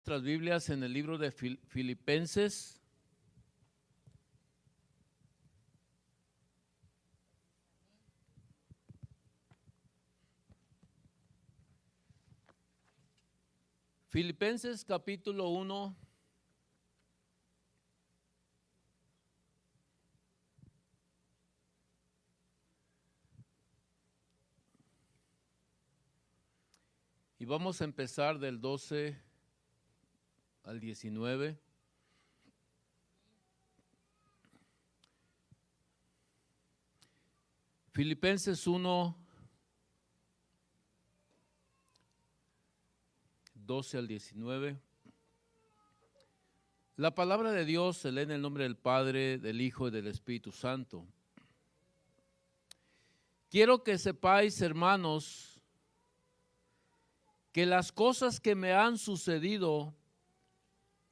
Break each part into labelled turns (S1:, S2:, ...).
S1: Nuestras Biblias en el libro de Filipenses. Filipenses capítulo 1. Y vamos a empezar del 12 al 19. Filipenses 1, 12 al 19. La palabra de Dios se lee en el nombre del Padre, del Hijo y del Espíritu Santo. Quiero que sepáis, hermanos, que las cosas que me han sucedido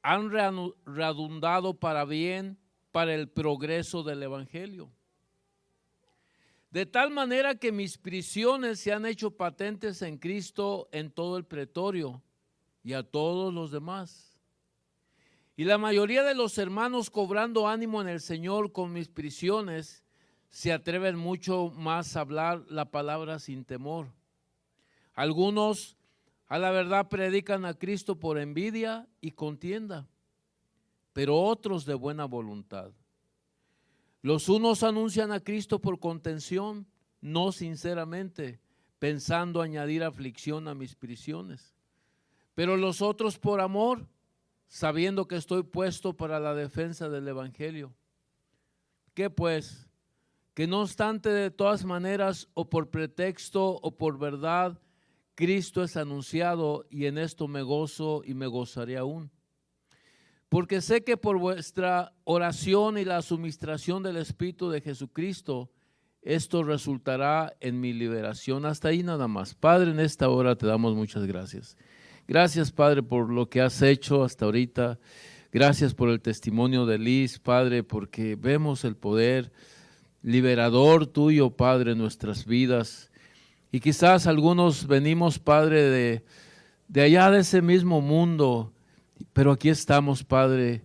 S1: han redundado para bien, para el progreso del Evangelio. De tal manera que mis prisiones se han hecho patentes en Cristo en todo el pretorio y a todos los demás. Y la mayoría de los hermanos, cobrando ánimo en el Señor con mis prisiones, se atreven mucho más a hablar la palabra sin temor. Algunos a la verdad predican a Cristo por envidia y contienda, pero otros de buena voluntad. Los unos anuncian a Cristo por contención, no sinceramente, pensando añadir aflicción a mis prisiones. Pero los otros por amor, sabiendo que estoy puesto para la defensa del Evangelio. ¿Qué pues? Que no obstante, de todas maneras, o por pretexto o por verdad, Cristo es anunciado, y en esto me gozo y me gozaré aún. Porque sé que por vuestra oración y la suministración del Espíritu de Jesucristo, esto resultará en mi liberación. Hasta ahí nada más. Padre, en esta hora te damos muchas gracias. Gracias, Padre, por lo que has hecho hasta ahorita. Gracias por el testimonio de Liz, Padre, porque vemos el poder liberador tuyo, Padre, en nuestras vidas. Y quizás algunos venimos, Padre, de allá de ese mismo mundo, pero aquí estamos, Padre,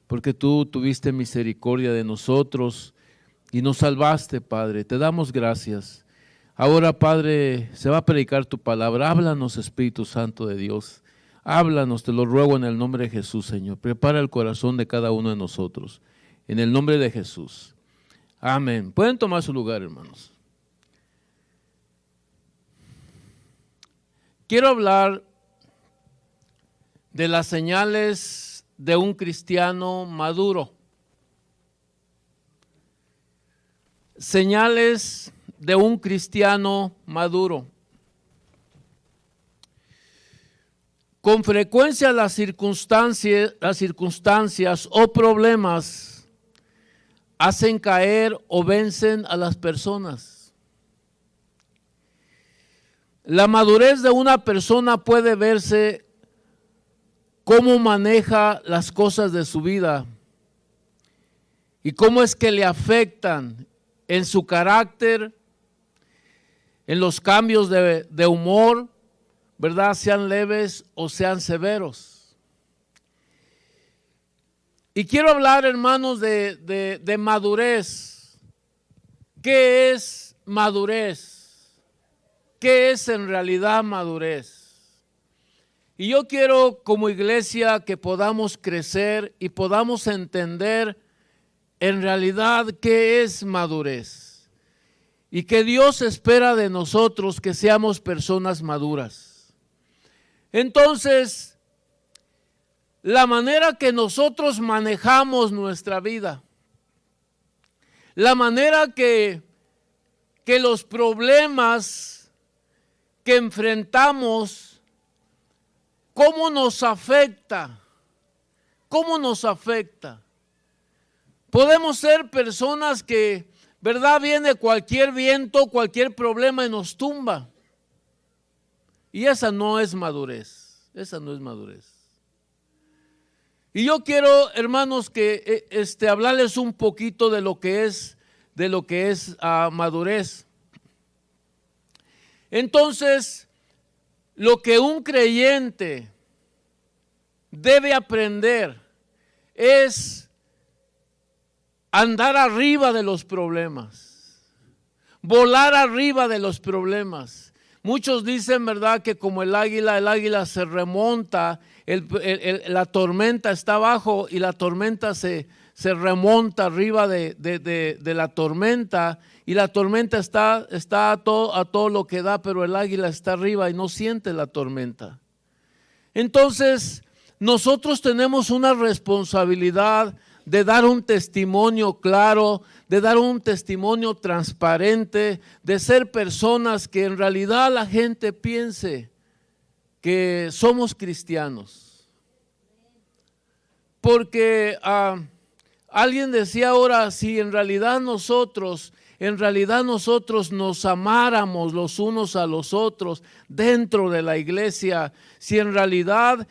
S1: porque tú tuviste misericordia de nosotros y nos salvaste, Padre. Te damos gracias. Ahora, Padre, se va a predicar tu palabra. Háblanos, Espíritu Santo de Dios. Háblanos, te lo ruego en el nombre de Jesús, Señor. Prepara el corazón de cada uno de nosotros. En el nombre de Jesús. Amén. Pueden tomar su lugar, hermanos. Quiero hablar de las señales de un cristiano maduro. Señales de un cristiano maduro. Con frecuencia las circunstancias o problemas hacen caer o vencen a las personas. La madurez de una persona puede verse cómo maneja las cosas de su vida y cómo es que le afectan en su carácter, en los cambios de humor, ¿verdad? Sean leves o sean severos. Y quiero hablar, hermanos, de madurez. ¿Qué es madurez? ¿Qué es en realidad madurez? Y yo quiero como iglesia que podamos crecer y podamos entender en realidad qué es madurez. Y que Dios espera de nosotros que seamos personas maduras. Entonces, la manera que nosotros manejamos nuestra vida, la manera que los problemas que enfrentamos, ¿cómo nos afecta? ¿Cómo nos afecta? Podemos ser personas que, ¿verdad? Viene cualquier viento, cualquier problema y nos tumba. Y esa no es madurez. Esa no es madurez. Y yo quiero, hermanos, que hablarles un poquito de lo que es madurez. Entonces, lo que un creyente debe aprender es andar arriba de los problemas, volar arriba de los problemas. Muchos dicen, ¿verdad?, que como el águila se remonta, la tormenta está abajo y la tormenta se remonta arriba de la tormenta, y la tormenta está a todo lo que da, pero el águila está arriba y no siente la tormenta. Entonces, nosotros tenemos una responsabilidad de dar un testimonio claro, de dar un testimonio transparente, de ser personas que en realidad la gente piense que somos cristianos. Porque alguien decía ahora, si en realidad nosotros nos amáramos los unos a los otros dentro de la iglesia, si en realidad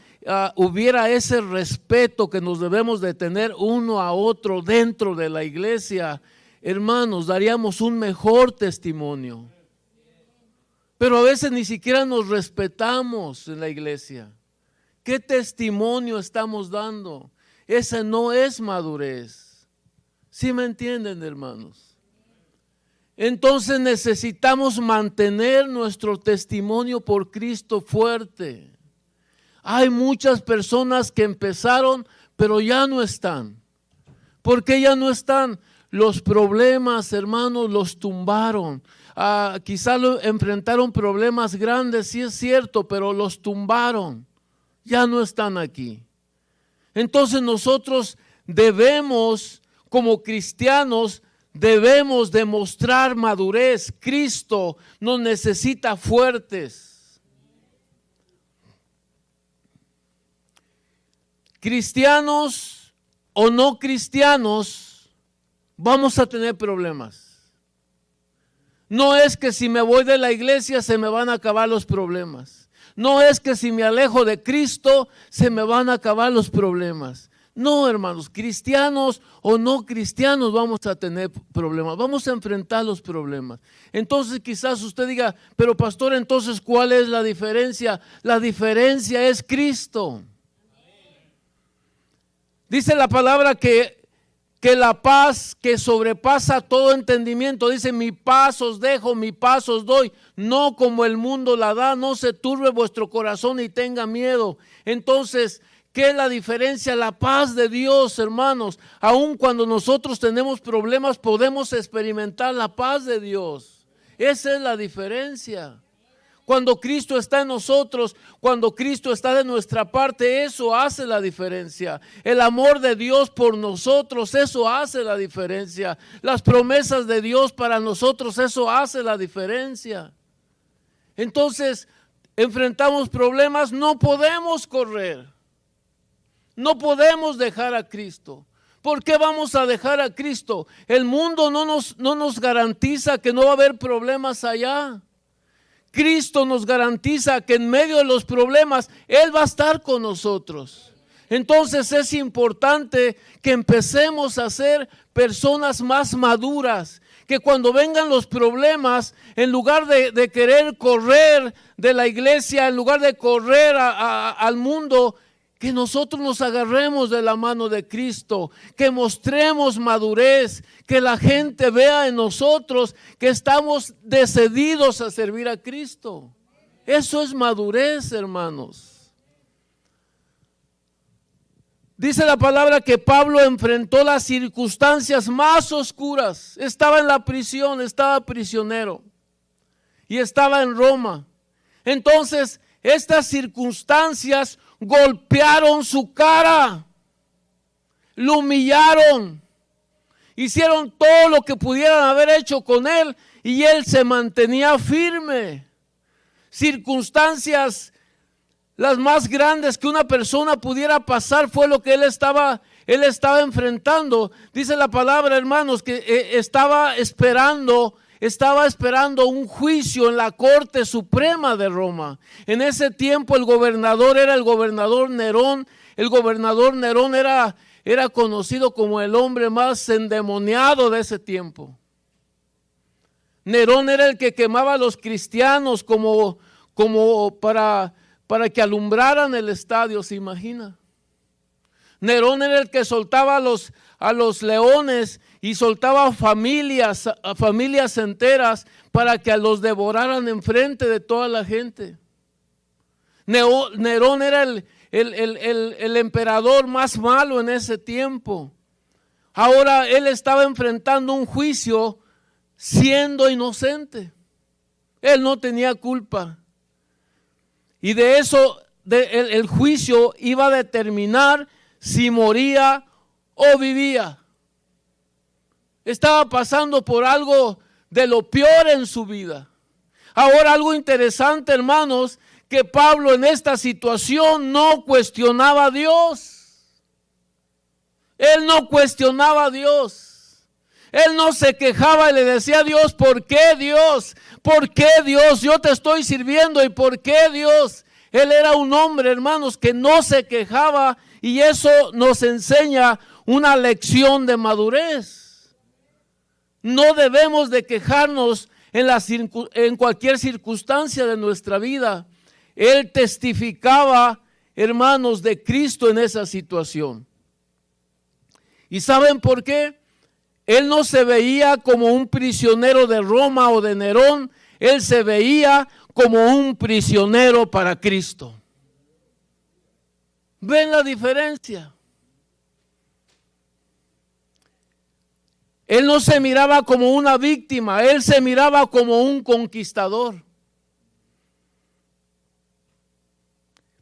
S1: hubiera ese respeto que nos debemos de tener uno a otro dentro de la iglesia, hermanos, daríamos un mejor testimonio. Pero a veces ni siquiera nos respetamos en la iglesia. ¿Qué testimonio estamos dando? Esa no es madurez. ¿Sí me entienden, hermanos? Entonces necesitamos mantener nuestro testimonio por Cristo fuerte. Hay muchas personas que empezaron, pero ya no están. ¿Por qué ya no están? Los problemas, hermanos, los tumbaron. Quizás enfrentaron problemas grandes, sí es cierto, pero los tumbaron. Ya no están aquí. Entonces nosotros debemos, como cristianos, debemos demostrar madurez. Cristo nos necesita fuertes. Cristianos o no cristianos, vamos a tener problemas. No es que si me voy de la iglesia se me van a acabar los problemas. No es que si me alejo de Cristo se me van a acabar los problemas. No, hermanos, cristianos o no cristianos vamos a tener problemas, vamos a enfrentar los problemas. Entonces quizás usted diga, pero pastor, entonces ¿cuál es la diferencia? La diferencia es Cristo. Dice la palabra que la paz que sobrepasa todo entendimiento, dice, mi paz os dejo, mi paz os doy, no como el mundo la da, no se turbe vuestro corazón y tenga miedo. Entonces, ¿qué es la diferencia? La paz de Dios, hermanos. Aun cuando nosotros tenemos problemas, podemos experimentar la paz de Dios. Esa es la diferencia. Cuando Cristo está en nosotros, cuando Cristo está de nuestra parte, eso hace la diferencia. El amor de Dios por nosotros, eso hace la diferencia. Las promesas de Dios para nosotros, eso hace la diferencia. Entonces, enfrentamos problemas, no podemos correr. No podemos dejar a Cristo. ¿Por qué vamos a dejar a Cristo? El mundo no nos garantiza que no va a haber problemas allá. Cristo nos garantiza que en medio de los problemas Él va a estar con nosotros. Entonces es importante que empecemos a ser personas más maduras, que cuando vengan los problemas, en lugar de querer correr de la iglesia, en lugar de correr al mundo, que nosotros nos agarremos de la mano de Cristo, que mostremos madurez, que la gente vea en nosotros que estamos decididos a servir a Cristo. Eso es madurez, hermanos. Dice la palabra que Pablo enfrentó las circunstancias más oscuras. Estaba en la prisión, estaba prisionero y estaba en Roma. Entonces, estas circunstancias golpearon su cara, lo humillaron, hicieron todo lo que pudieran haber hecho con él y él se mantenía firme. Circunstancias las más grandes que una persona pudiera pasar fue lo que él estaba enfrentando. Dice la palabra, hermanos, que estaba esperando un juicio en la Corte Suprema de Roma. En ese tiempo el gobernador era el gobernador Nerón. El gobernador Nerón era conocido como el hombre más endemoniado de ese tiempo. Nerón era el que quemaba a los cristianos como para que alumbraran el estadio, ¿se imagina? Nerón era el que soltaba a los leones y soltaba a familias enteras para que los devoraran enfrente de toda la gente. Nerón era el emperador más malo en ese tiempo. Ahora él estaba enfrentando un juicio siendo inocente. Él no tenía culpa. Y de eso, el juicio iba a determinar si moría o vivía. Estaba pasando por algo de lo peor en su vida. Ahora, algo interesante, hermanos, que Pablo en esta situación no cuestionaba a Dios. Él no cuestionaba a Dios. Él no se quejaba y le decía a Dios, ¿por qué Dios? ¿Por qué Dios? Yo te estoy sirviendo, ¿y por qué Dios? Él era un hombre, hermanos, que no se quejaba, y eso nos enseña una lección de madurez. No debemos de quejarnos en cualquier circunstancia de nuestra vida. Él testificaba, hermanos, de Cristo en esa situación. ¿Y saben por qué? Él no se veía como un prisionero de Roma o de Nerón. Él se veía como un prisionero para Cristo. ¿Ven la diferencia? Él no se miraba como una víctima, él se miraba como un conquistador.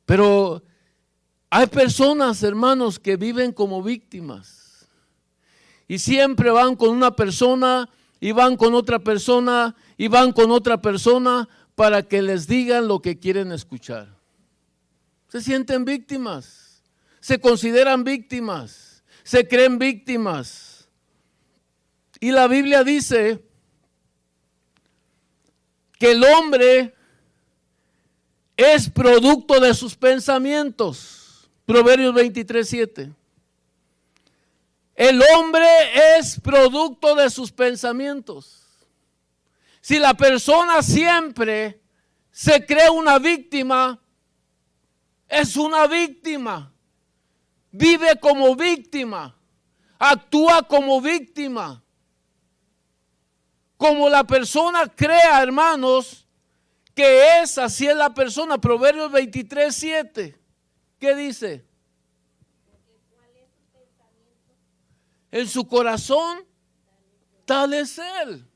S1: Pero hay personas, hermanos, que viven como víctimas. Y siempre van con una persona, y van con otra persona, y van con otra persona para que les digan lo que quieren escuchar. Se sienten víctimas, se consideran víctimas, se creen víctimas. Y la Biblia dice que el hombre es producto de sus pensamientos. Proverbios 23:7. El hombre es producto de sus pensamientos. Si la persona siempre se cree una víctima, es una víctima. Vive como víctima. Actúa como víctima. Como la persona crea, hermanos, que es, así es la persona. Proverbios 23:7. ¿Qué dice? En su corazón, tal es él.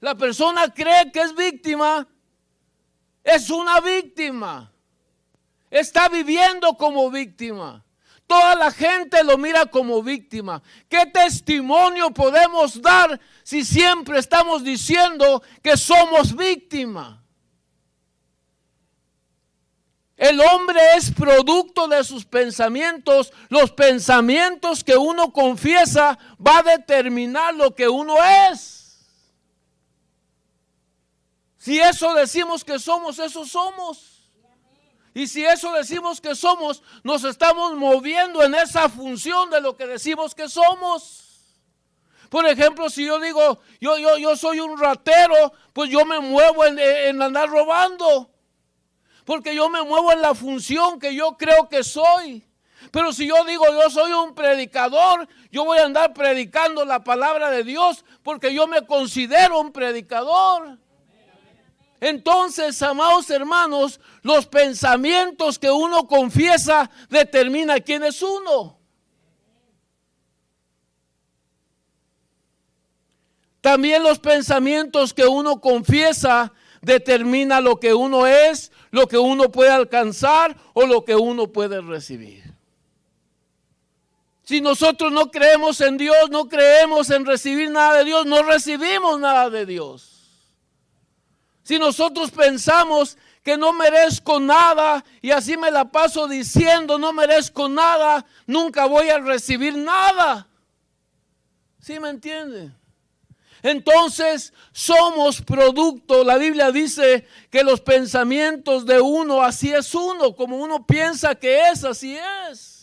S1: La persona cree que es víctima, es una víctima. Está viviendo como víctima. Toda la gente lo mira como víctima. ¿Qué testimonio podemos dar si siempre estamos diciendo que somos víctima? El hombre es producto de sus pensamientos. Los pensamientos que uno confiesa va a determinar lo que uno es. Si eso decimos que somos, eso somos. Y si eso decimos que somos, nos estamos moviendo en esa función de lo que decimos que somos. Por ejemplo, si yo digo, yo soy un ratero, pues yo me muevo en andar robando. Porque yo me muevo en la función que yo creo que soy. Pero si yo digo yo soy un predicador, yo voy a andar predicando la palabra de Dios porque yo me considero un predicador. Entonces, amados hermanos, los pensamientos que uno confiesa determina quién es uno. También los pensamientos que uno confiesa determina lo que uno es, lo que uno puede alcanzar o lo que uno puede recibir. Si nosotros no creemos en Dios, no creemos en recibir nada de Dios, no recibimos nada de Dios. Si nosotros pensamos que no merezco nada y así me la paso diciendo no merezco nada, nunca voy a recibir nada. ¿Sí me entiende? Entonces somos producto, la Biblia dice que los pensamientos de uno, así es uno, como uno piensa que es, así es.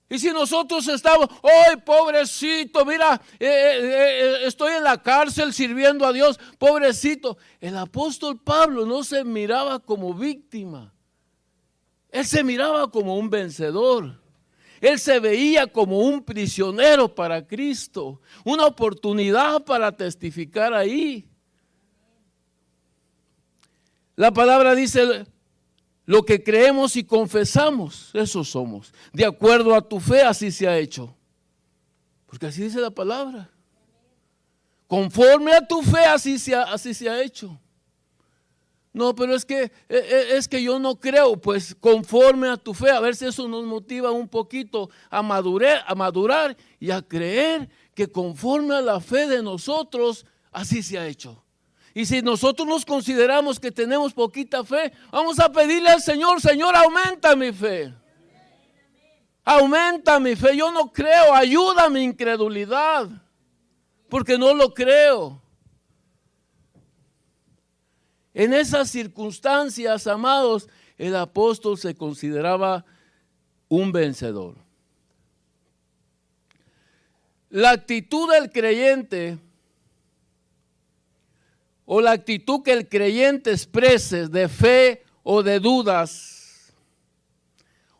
S1: Y si nosotros estamos, ¡ay, pobrecito! Mira, estoy en la cárcel sirviendo a Dios, pobrecito. El apóstol Pablo no se miraba como víctima. Él se miraba como un vencedor. Él se veía como un prisionero para Cristo, una oportunidad para testificar ahí. La palabra dice, lo que creemos y confesamos, eso somos. De acuerdo a tu fe, así se ha hecho. Porque así dice la palabra. Conforme a tu fe, así se ha hecho. No, pero es que yo no creo. Pues conforme a tu fe, a ver si eso nos motiva un poquito a madurar y a creer que conforme a la fe de nosotros, así se ha hecho. Y si nosotros nos consideramos que tenemos poquita fe, vamos a pedirle al Señor, Señor, aumenta mi fe. Aumenta mi fe, yo no creo, ayuda mi incredulidad, porque no lo creo. En esas circunstancias, amados, el apóstol se consideraba un vencedor. La actitud del creyente, o la actitud que el creyente exprese de fe o de dudas,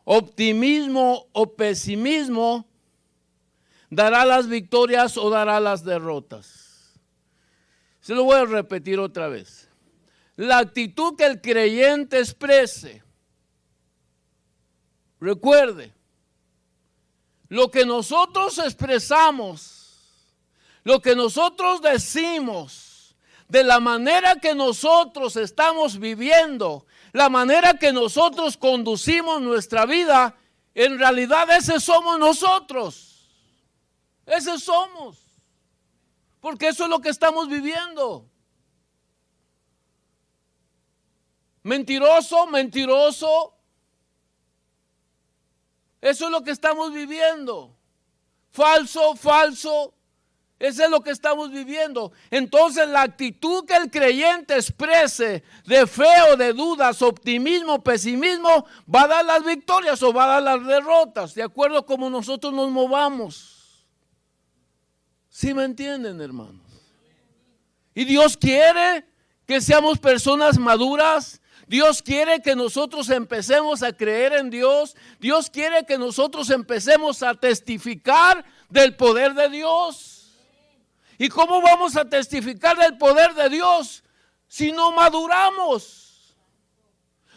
S1: optimismo o pesimismo, dará las victorias o dará las derrotas. Se lo voy a repetir otra vez. La actitud que el creyente exprese, recuerde, lo que nosotros expresamos, lo que nosotros decimos, de la manera que nosotros estamos viviendo, la manera que nosotros conducimos nuestra vida, en realidad ese somos nosotros. Ese somos. Porque eso es lo que estamos viviendo. Mentiroso, mentiroso. Eso es lo que estamos viviendo. Falso, falso. Eso es lo que estamos viviendo. Entonces la actitud que el creyente exprese de fe o de dudas, optimismo, pesimismo, va a dar las victorias o va a dar las derrotas, de acuerdo a cómo nosotros nos movamos. ¿Sí me entienden, hermanos? Y Dios quiere que seamos personas maduras. Dios quiere que nosotros empecemos a creer en Dios. Dios quiere que nosotros empecemos a testificar del poder de Dios. ¿Y cómo vamos a testificar del poder de Dios si no maduramos?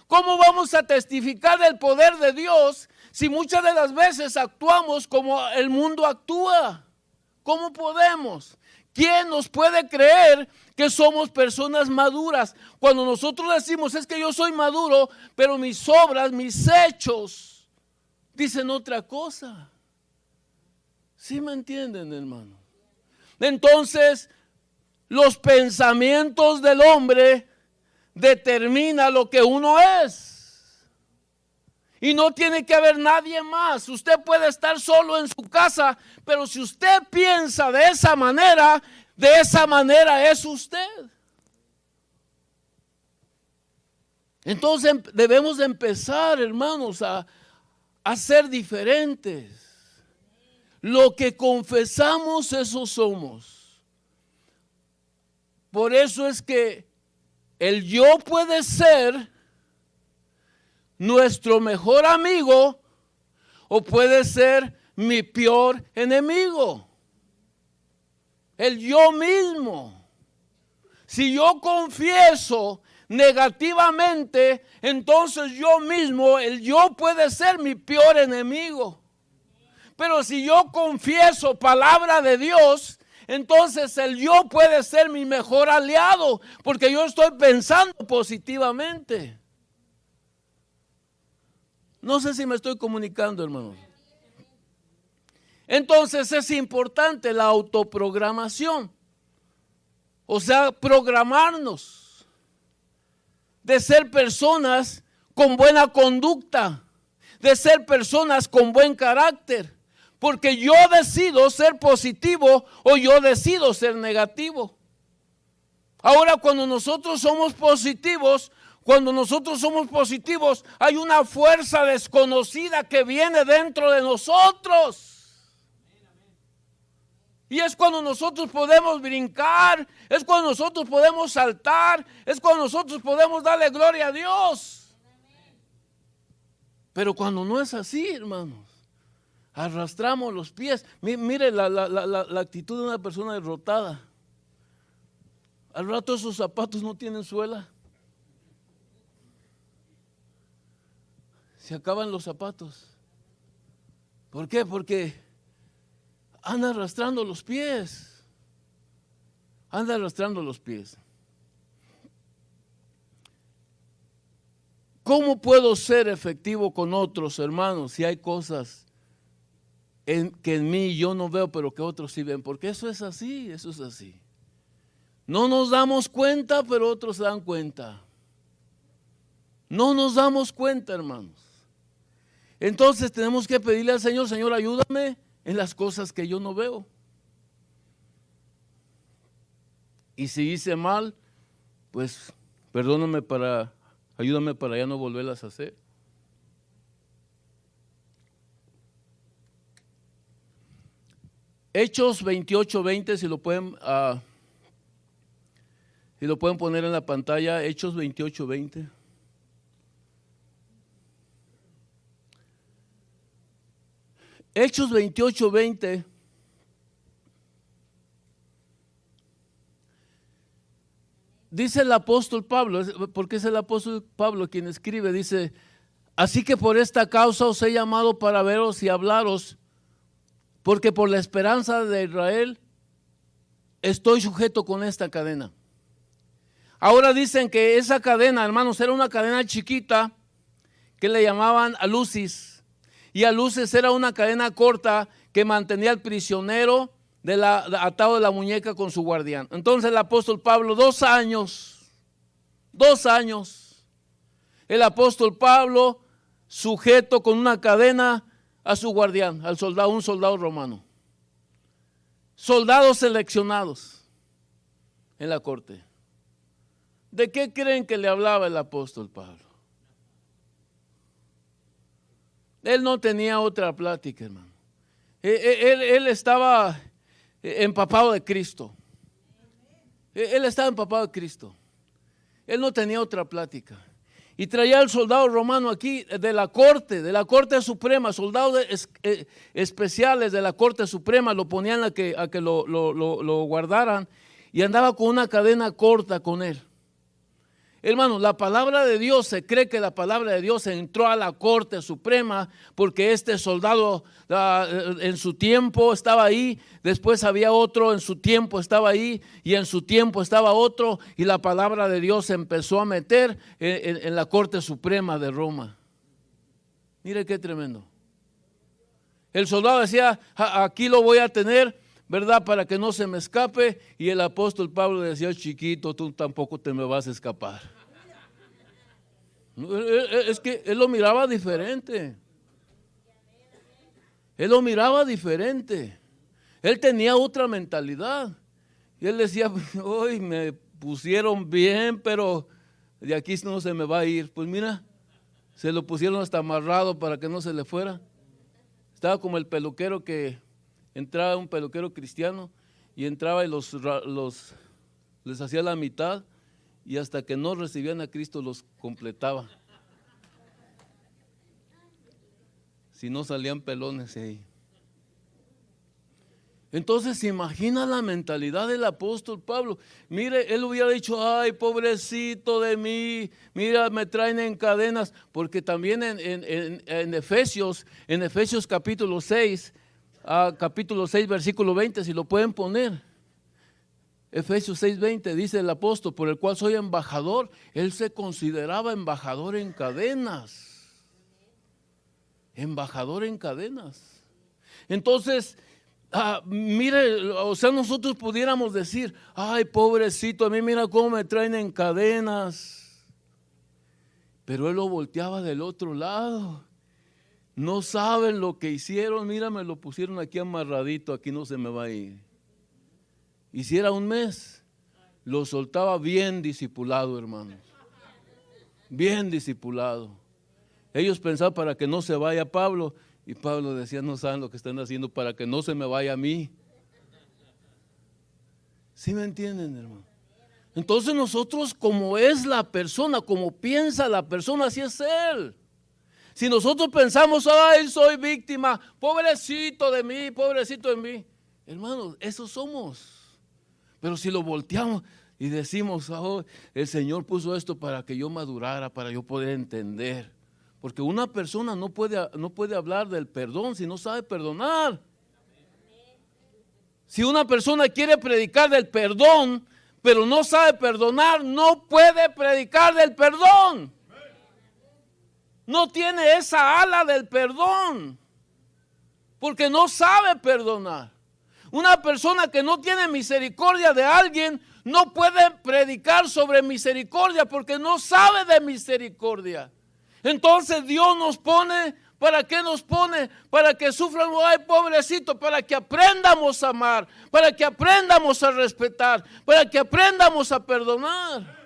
S1: ¿Cómo vamos a testificar del poder de Dios si muchas de las veces actuamos como el mundo actúa? ¿Cómo podemos? ¿Quién nos puede creer que somos personas maduras? Cuando nosotros decimos, es que yo soy maduro, pero mis obras, mis hechos, dicen otra cosa. ¿Sí me entienden, hermano? Entonces, los pensamientos del hombre determinan lo que uno es. Y no tiene que haber nadie más. Usted puede estar solo en su casa, pero si usted piensa de esa manera es usted. Entonces debemos de empezar, hermanos, a ser diferentes. Lo que confesamos, eso somos. Por eso es que el yo puede ser nuestro mejor amigo o puede ser mi peor enemigo. El yo mismo. Si yo confieso negativamente, entonces yo mismo, el yo puede ser mi peor enemigo. Pero si yo confieso palabra de Dios, entonces el yo puede ser mi mejor aliado, porque yo estoy pensando positivamente. No sé si me estoy comunicando, hermanos. Entonces es importante la autoprogramación. O sea, programarnos de ser personas con buena conducta, de ser personas con buen carácter. Porque yo decido ser positivo o yo decido ser negativo. Ahora, cuando nosotros somos positivos, hay una fuerza desconocida que viene dentro de nosotros. Y es cuando nosotros podemos brincar, es cuando nosotros podemos saltar, es cuando nosotros podemos darle gloria a Dios. Pero cuando no es así, hermanos, arrastramos los pies. Mire la actitud de una persona derrotada. Al rato esos zapatos no tienen suela. Se acaban los zapatos. ¿Por qué? Porque anda arrastrando los pies. Anda arrastrando los pies. ¿Cómo puedo ser efectivo con otros, hermanos, si hay cosas que en mí yo no veo, pero que otros sí ven? Porque eso es así, eso es así. No nos damos cuenta, pero otros se dan cuenta. No nos damos cuenta, hermanos. Entonces tenemos que pedirle al Señor, Señor, ayúdame en las cosas que yo no veo. Y si hice mal, pues perdóname ayúdame para ya no volverlas a hacer. Hechos 28:20, si lo pueden poner en la pantalla, Hechos 28:20. Hechos 28:20. Dice el apóstol Pablo, porque es el apóstol Pablo quien escribe, dice: así que por esta causa os he llamado para veros y hablaros, porque por la esperanza de Israel estoy sujeto con esta cadena. Ahora dicen que esa cadena, hermanos, era una cadena chiquita que le llamaban alucis, y alucis era una cadena corta que mantenía al prisionero atado de la muñeca con su guardián. Entonces el apóstol Pablo, 2 años, el apóstol Pablo sujeto con una cadena a su guardián, al soldado, un soldado romano. Soldados seleccionados en la corte. ¿De qué creen que le hablaba el apóstol Pablo? Él no tenía otra plática, hermano. Él estaba empapado de Cristo. Él estaba empapado de Cristo. Él no tenía otra plática. Y traía al soldado romano aquí de la corte suprema, soldados especiales de la corte suprema, lo ponían a que lo guardaran, y andaba con una cadena corta con él. Hermanos, la palabra de Dios, se cree que la palabra de Dios entró a la corte suprema porque este soldado en su tiempo estaba ahí, después había otro, en su tiempo estaba ahí, y en su tiempo estaba otro, y la palabra de Dios se empezó a meter en la corte suprema de Roma. Mire qué tremendo. El soldado decía: aquí lo voy a tener, ¿verdad?, para que no se me escape. Y el apóstol Pablo decía: chiquito, tú tampoco te me vas a escapar. Es que él lo miraba diferente. Él lo miraba diferente. Él tenía otra mentalidad. Y él decía: hoy me pusieron bien, pero de aquí no se me va a ir. Pues mira, se lo pusieron hasta amarrado para que no se le fuera. Estaba como el peluquero que entraba, un peluquero cristiano, y entraba y les hacía la mitad, y hasta que no recibían a Cristo los completaba. Si no, salían pelones ahí. Entonces, ¿se imagina la mentalidad del apóstol Pablo? Mire, él hubiera dicho: ay, pobrecito de mí, mira, me traen en cadenas. Porque también en Efesios capítulo 6, versículo 20, si lo pueden poner. Efesios 6:20 dice el apóstol: por el cual soy embajador. Él se consideraba embajador en cadenas. Embajador en cadenas. Entonces, mire, o sea, nosotros pudiéramos decir: ay, pobrecito, a mí mira cómo me traen en cadenas. Pero él lo volteaba del otro lado. No saben lo que hicieron. Mira, me lo pusieron aquí amarradito, aquí no se me va a ir. Y si era un mes, lo soltaba bien discipulado, hermanos. Bien discipulado. Ellos pensaban para que no se vaya Pablo, y Pablo decía: no saben lo que están haciendo para que no se me vaya a mí. ¿Sí me entienden, hermano? Entonces nosotros, como es la persona, como piensa la persona, así es él. Si nosotros pensamos, ay, soy víctima, pobrecito de mí, pobrecito de mí. Hermanos, esos somos. Pero si lo volteamos y decimos, oh, el Señor puso esto para que yo madurara, para yo poder entender. Porque una persona no puede hablar del perdón si no sabe perdonar. Si una persona quiere predicar del perdón, pero no sabe perdonar, no puede predicar del perdón. No tiene esa ala del perdón, porque no sabe perdonar. Una persona que no tiene misericordia de alguien no puede predicar sobre misericordia porque no sabe de misericordia. Entonces Dios nos pone, ¿para qué nos pone? Para que sufran, ay, pobrecito, para que aprendamos a amar, para que aprendamos a respetar, para que aprendamos a perdonar.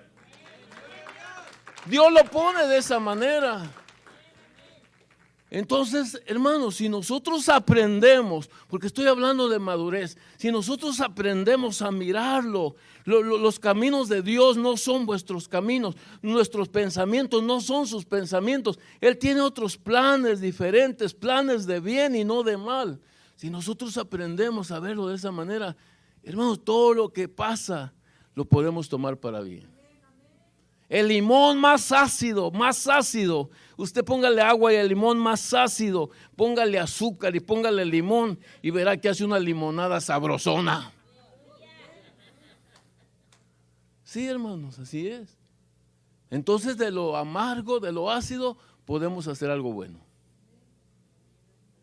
S1: Dios lo pone de esa manera. Entonces, hermanos, si nosotros aprendemos, porque estoy hablando de madurez, si nosotros aprendemos a mirarlo, los caminos de Dios no son vuestros caminos, nuestros pensamientos no son sus pensamientos. Él tiene otros planes diferentes, planes de bien y no de mal. Si nosotros aprendemos a verlo de esa manera, hermanos, todo lo que pasa lo podemos tomar para bien. El limón más ácido, usted póngale agua y el limón más ácido, póngale azúcar y póngale limón y verá que hace una limonada sabrosona. Sí, hermanos, así es. Entonces de lo amargo, de lo ácido, podemos hacer algo bueno.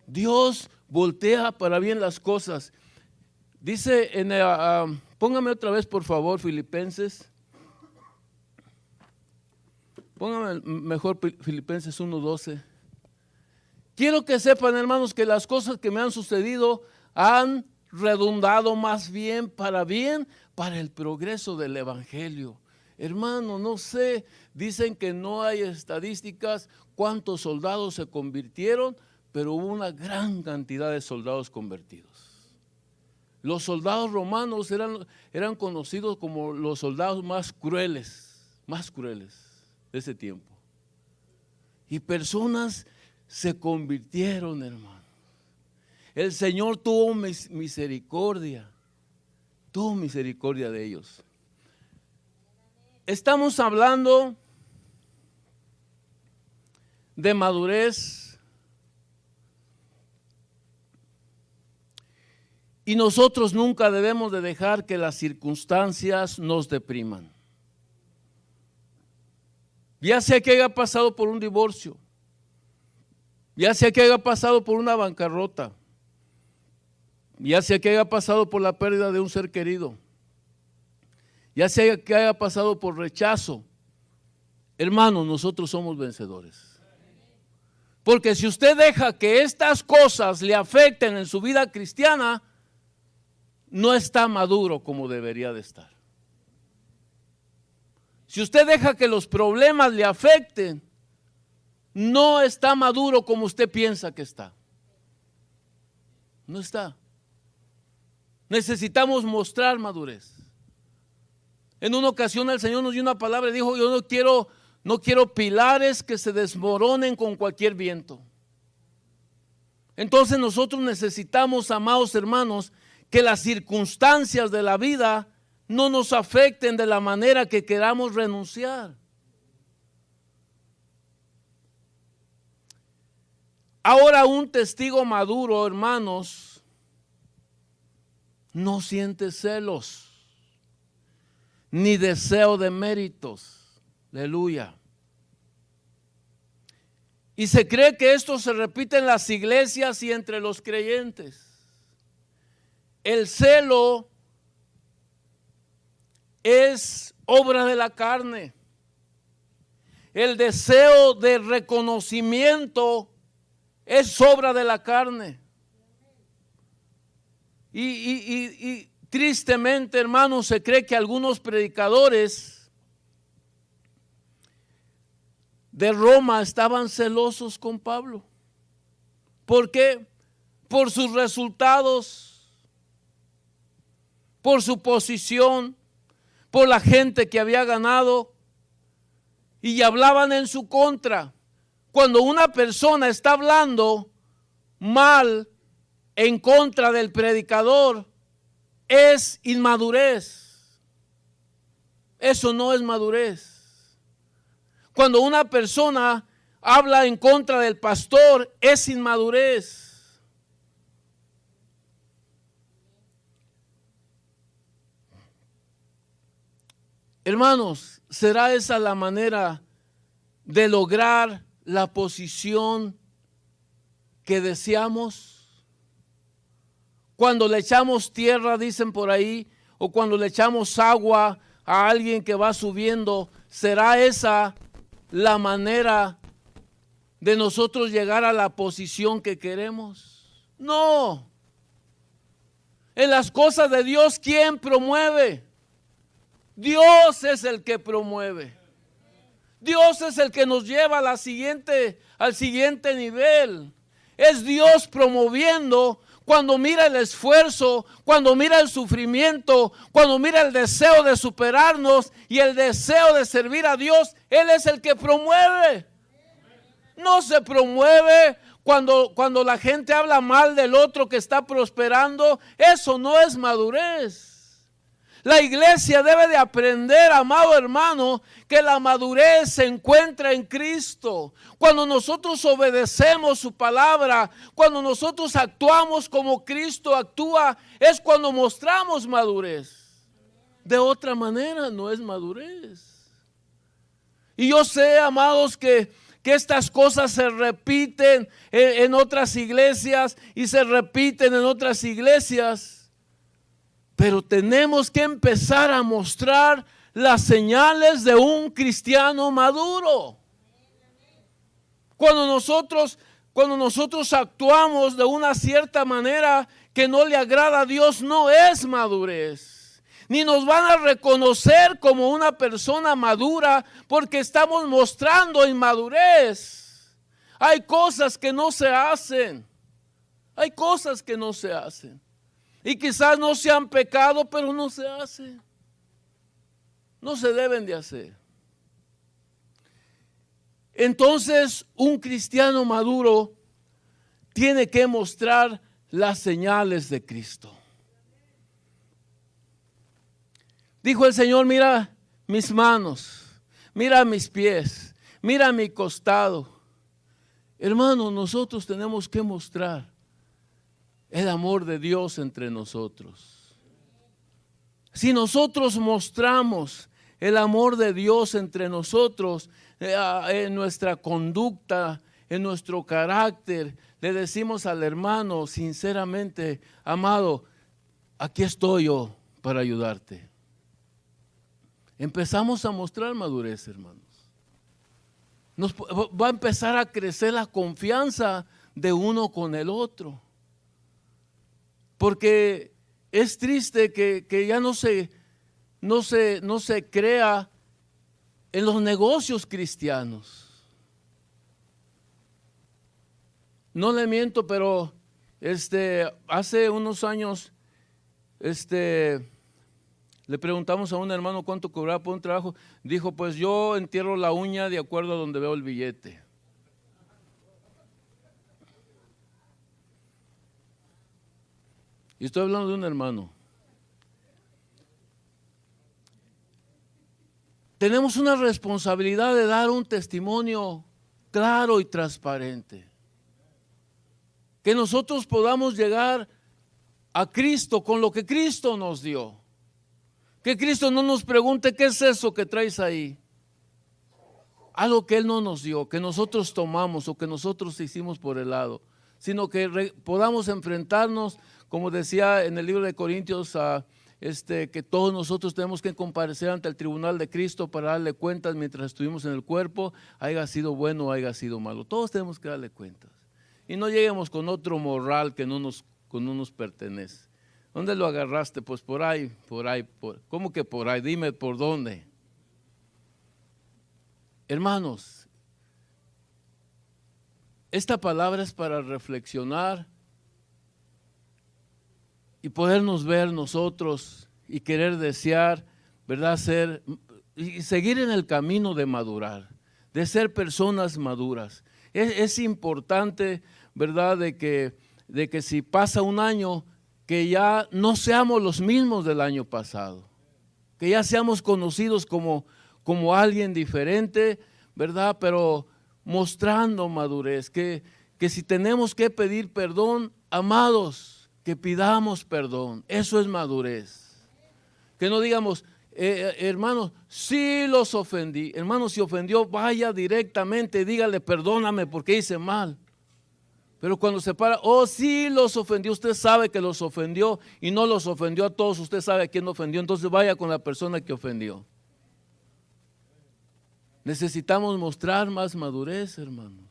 S1: Dios voltea para bien las cosas. Dice, póngame otra vez por favor Filipenses. Póngame mejor Filipenses 1:12. Quiero que sepan, hermanos, que las cosas que me han sucedido han redundado más bien para el progreso del evangelio. Hermano, no sé, dicen que no hay estadísticas cuántos soldados se convirtieron, pero hubo una gran cantidad de soldados convertidos. Los soldados romanos eran conocidos como los soldados más crueles de ese tiempo. Y personas se convirtieron, hermano. El Señor tuvo misericordia de ellos. Estamos hablando de madurez y nosotros nunca debemos de dejar que las circunstancias nos depriman. Ya sea que haya pasado por un divorcio, ya sea que haya pasado por una bancarrota, ya sea que haya pasado por la pérdida de un ser querido, ya sea que haya pasado por rechazo, hermanos, nosotros somos vencedores. Porque si usted deja que estas cosas le afecten en su vida cristiana, no está maduro como debería de estar. Si usted deja que los problemas le afecten, no está maduro como usted piensa que está. No está. Necesitamos mostrar madurez. En una ocasión el Señor nos dio una palabra y dijo, yo no quiero pilares que se desmoronen con cualquier viento. Entonces nosotros necesitamos, amados hermanos, que las circunstancias de la vida no nos afecten de la manera que queramos renunciar. Ahora un testigo maduro, hermanos, no siente celos ni deseo de méritos. Aleluya. Y se cree que esto se repite en las iglesias y entre los creyentes. El celo es obra de la carne. El deseo de reconocimiento es obra de la carne. Y tristemente, hermanos, se cree que algunos predicadores de Roma estaban celosos con Pablo. ¿Por qué? Por sus resultados, por su posición, por la gente que había ganado, y hablaban en su contra. Cuando una persona está hablando mal en contra del predicador, es inmadurez. Eso no es madurez. Cuando una persona habla en contra del pastor, es inmadurez. Hermanos, ¿será esa la manera de lograr la posición que deseamos? Cuando le echamos tierra, dicen por ahí, o cuando le echamos agua a alguien que va subiendo, ¿será esa la manera de nosotros llegar a la posición que queremos? No. En las cosas de Dios, ¿quién promueve? Dios es el que promueve. Dios es el que nos lleva al siguiente nivel. Es Dios promoviendo cuando mira el esfuerzo, cuando mira el sufrimiento, cuando mira el deseo de superarnos y el deseo de servir a Dios. Él es el que promueve. No se promueve cuando la gente habla mal del otro que está prosperando. Eso no es madurez. La iglesia debe de aprender, amado hermano, que la madurez se encuentra en Cristo. Cuando nosotros obedecemos su palabra, cuando nosotros actuamos como Cristo actúa, es cuando mostramos madurez. De otra manera no es madurez. Y yo sé, amados, que estas cosas se repiten en otras iglesias y se repiten en otras iglesias. Pero tenemos que empezar a mostrar las señales de un cristiano maduro. Cuando nosotros actuamos de una cierta manera que no le agrada a Dios, no es madurez. Ni nos van a reconocer como una persona madura porque estamos mostrando inmadurez. Hay cosas que no se hacen. Hay cosas que no se hacen. Y quizás no sean pecado, pero no se hace. No se deben de hacer. Entonces, un cristiano maduro tiene que mostrar las señales de Cristo. Dijo el Señor: mira mis manos, mira mis pies, mira mi costado. Hermanos, nosotros tenemos que mostrar el amor de Dios entre nosotros. Si nosotros mostramos el amor de Dios entre nosotros, en nuestra conducta, en nuestro carácter, le decimos al hermano sinceramente: amado, aquí estoy yo para ayudarte. Empezamos a mostrar madurez, hermanos. Va a empezar a crecer la confianza de uno con el otro. Porque es triste que ya no se crea en los negocios cristianos. No le miento, pero hace unos años le preguntamos a un hermano cuánto cobraba por un trabajo. Dijo: pues yo entierro la uña de acuerdo a donde veo el billete. Y estoy hablando de un hermano. Tenemos una responsabilidad de dar un testimonio claro y transparente. Que nosotros podamos llegar a Cristo con lo que Cristo nos dio. Que Cristo no nos pregunte: ¿qué es eso que traes ahí? Algo que Él no nos dio, que nosotros tomamos o que nosotros hicimos por el lado. Sino que podamos enfrentarnos, como decía en el libro de Corintios, que todos nosotros tenemos que comparecer ante el tribunal de Cristo para darle cuentas mientras estuvimos en el cuerpo, haya sido bueno o haya sido malo. Todos tenemos que darle cuentas. Y no lleguemos con otro moral que no nos pertenece. ¿Dónde lo agarraste? Pues por ahí. ¿Cómo que por ahí? Dime por dónde. Hermanos, esta palabra es para reflexionar y podernos ver nosotros y querer desear, ¿verdad? Ser y seguir en el camino de madurar, de ser personas maduras. Es importante, ¿verdad?, de que si pasa un año, que ya no seamos los mismos del año pasado, que ya seamos conocidos como alguien diferente, ¿verdad?, pero mostrando madurez, que si tenemos que pedir perdón, amados, que pidamos perdón. Eso es madurez. Que no digamos, hermanos, sí los ofendí. Hermanos, si ofendió, vaya directamente, dígale, perdóname porque hice mal. Pero cuando se para, oh, sí los ofendió, usted sabe que los ofendió y no los ofendió a todos, usted sabe a quién ofendió, entonces vaya con la persona que ofendió. Necesitamos mostrar más madurez, hermanos,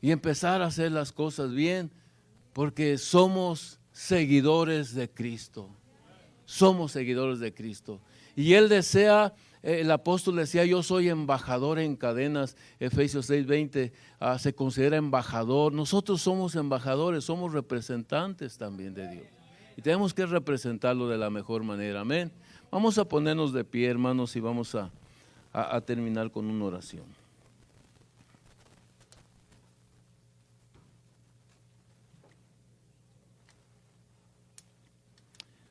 S1: y empezar a hacer las cosas bien, porque somos seguidores de Cristo. Somos seguidores de Cristo. Y Él desea, el apóstol decía, yo soy embajador en cadenas, Efesios 6:20, se considera embajador. Nosotros somos embajadores, somos representantes también de Dios. Y tenemos que representarlo de la mejor manera, amén. Vamos a ponernos de pie, hermanos, y vamos a terminar con una oración.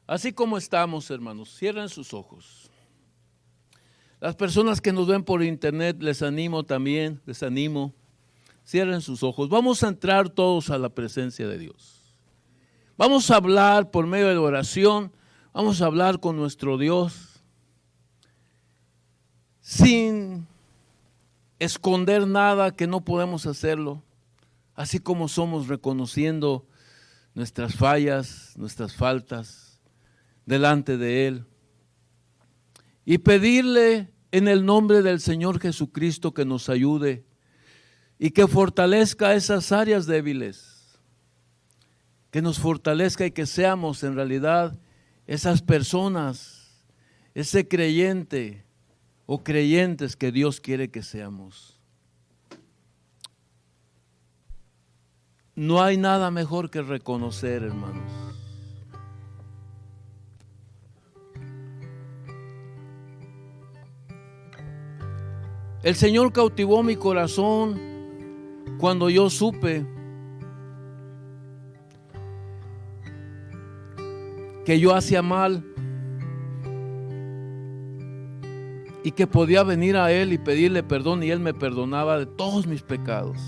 S1: Así como estamos, hermanos, cierren sus ojos. Las personas que nos ven por internet, les animo, cierren sus ojos. Vamos a entrar todos a la presencia de Dios. Vamos a hablar por medio de la oración, vamos a hablar con nuestro Dios, sin esconder nada que no podemos hacerlo, así como somos, reconociendo nuestras fallas, nuestras faltas delante de Él, y pedirle en el nombre del Señor Jesucristo que nos ayude y que fortalezca esas áreas débiles, que nos fortalezca y que seamos en realidad esas personas, ese creyente o creyentes que Dios quiere que seamos. No hay nada mejor que reconocer, hermanos. El Señor cautivó mi corazón cuando yo supe que yo hacía mal y que podía venir a Él y pedirle perdón y Él me perdonaba de todos mis pecados.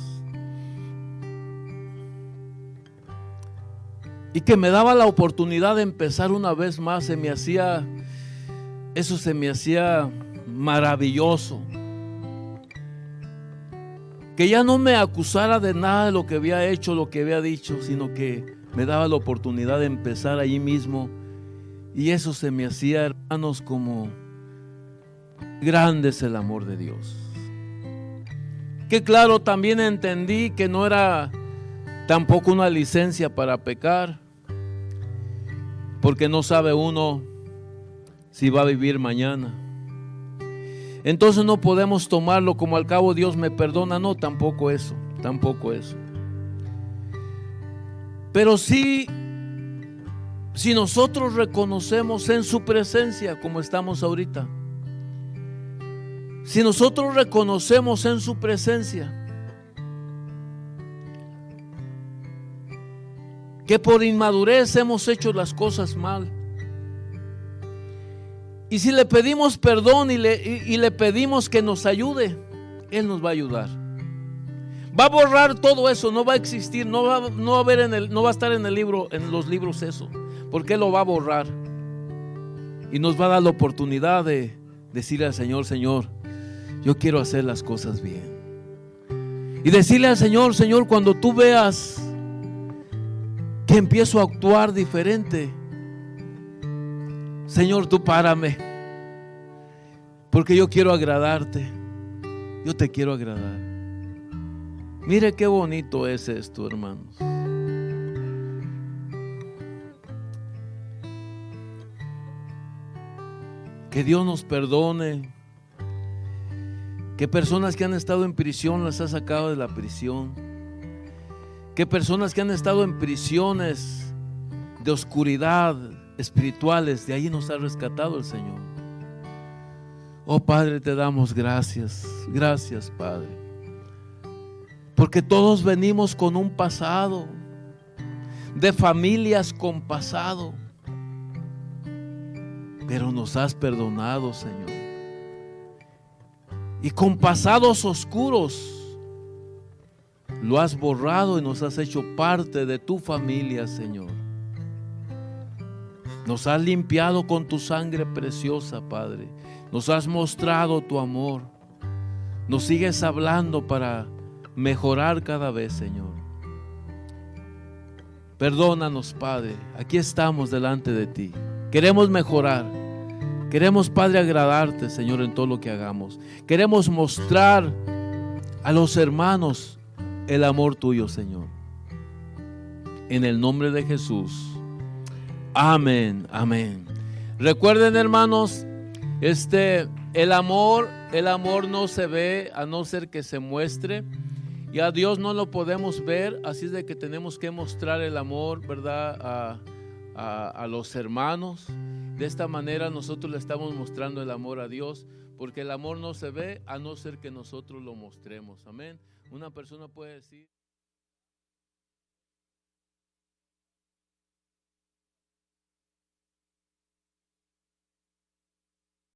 S1: Y que me daba la oportunidad de empezar una vez más. Se me hacía maravilloso. Que ya no me acusara de nada de lo que había hecho, lo que había dicho, sino que me daba la oportunidad de empezar allí mismo. Y eso se me hacía, hermanos, como grande es el amor de Dios. Que claro, también entendí que no era tampoco una licencia para pecar, porque no sabe uno si va a vivir mañana. Entonces no podemos tomarlo como al cabo Dios me perdona, no, tampoco eso. Pero sí, si nosotros reconocemos en su presencia como estamos ahorita, si nosotros reconocemos en su presencia que por inmadurez hemos hecho las cosas mal, y si le pedimos perdón y le pedimos que nos ayude, Él nos va a ayudar. Va a borrar todo eso, no va a existir, no va a estar en los libros eso, porque Él lo va a borrar. Y nos va a dar la oportunidad de decirle al Señor, Señor, yo quiero hacer las cosas bien. Y decirle al Señor, Señor, cuando tú veas que empiezo a actuar diferente, Señor, tú párame, porque yo quiero agradarte, yo te quiero agradar. Mire qué bonito es esto, hermanos. Que Dios nos perdone, que personas que han estado en prisión las ha sacado de la prisión, que personas que han estado en prisiones de oscuridad espirituales, de ahí nos ha rescatado el Señor. Oh Padre, te damos gracias, Padre, Porque todos venimos con un pasado, de familias con pasado. Pero nos has perdonado, Señor. Y con pasados oscuros lo has borrado y nos has hecho parte de tu familia, Señor. Nos has limpiado con tu sangre preciosa, Padre. Nos has mostrado tu amor. Nos sigues hablando para mejorar cada vez, Señor. Perdónanos, Padre. Aquí estamos delante de ti. Queremos mejorar. Queremos, Padre, agradarte, Señor, en todo lo que hagamos. Queremos mostrar a los hermanos el amor tuyo, Señor. En el nombre de Jesús. Amén, amén. Recuerden, hermanos, el amor no se ve a no ser que se muestre. Y a Dios no lo podemos ver, así es de que tenemos que mostrar el amor, ¿verdad? A los hermanos. De esta manera nosotros le estamos mostrando el amor a Dios, porque el amor no se ve a no ser que nosotros lo mostremos. Amén. Una persona puede decir...